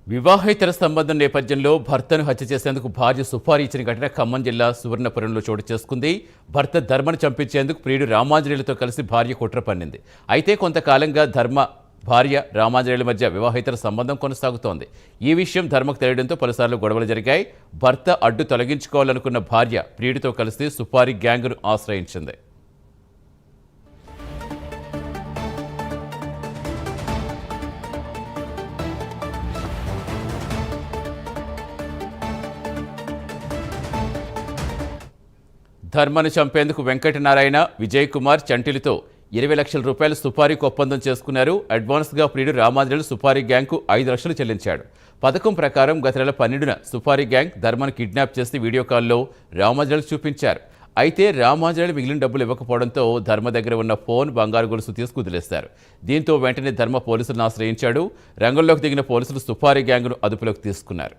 వివాహేతర సంబంధం నేపథ్యంలో భర్తను హత్య చేసేందుకు భార్య సుపారీ ఇచ్చిన ఘటన ఖమ్మం జిల్లా సువర్ణపురంలో చోటు చేసుకుంది. భర్త ధర్మను చంపించేందుకు ప్రియుడు రామాంజనేయులతో కలిసి భార్య కుట్ర పన్నింది. అయితే కొంతకాలంగా భార్య రామాంజనేయుల మధ్య వివాహేతర సంబంధం కొనసాగుతోంది. ఈ విషయం ధర్మకు తెలియడంతో పలుసార్లు గొడవలు జరిగాయి. భర్త అడ్డు తొలగించుకోవాలనుకున్న భార్య ప్రియుడితో కలిసి సుపారీ గ్యాంగ్ను ఆశ్రయించింది. ధర్మను చంపేందుకు వెంకటనారాయణ, విజయ్ కుమార్, చంటిలతో 20 లక్షల రూపాయల సుపారీకి ఒప్పందం చేసుకున్నారు. అడ్వాన్స్గా ప్రియుడు రామాంజనేయులు సుపారీ గ్యాంగ్కు 5 లక్షలు చెల్లించాడు. పథకం ప్రకారం గత నెల 12న సుపారీ గ్యాంగ్ ధర్మను కిడ్నాప్ చేసి వీడియో కాల్లో రామాంజనేయులు చూపించారు. అయితే రామాంజనేయులు మిగిలిన డబ్బులు ఇవ్వకపోవడంతో ధర్మ దగ్గర ఉన్న ఫోన్, బంగారు గొలుసు తీసుకుదిలేశారు. దీంతో వెంటనే ధర్మ పోలీసులను ఆశ్రయించాడు. రంగంలోకి దిగిన పోలీసులు సుపారీ గ్యాంగ్ను అదుపులోకి తీసుకున్నారు.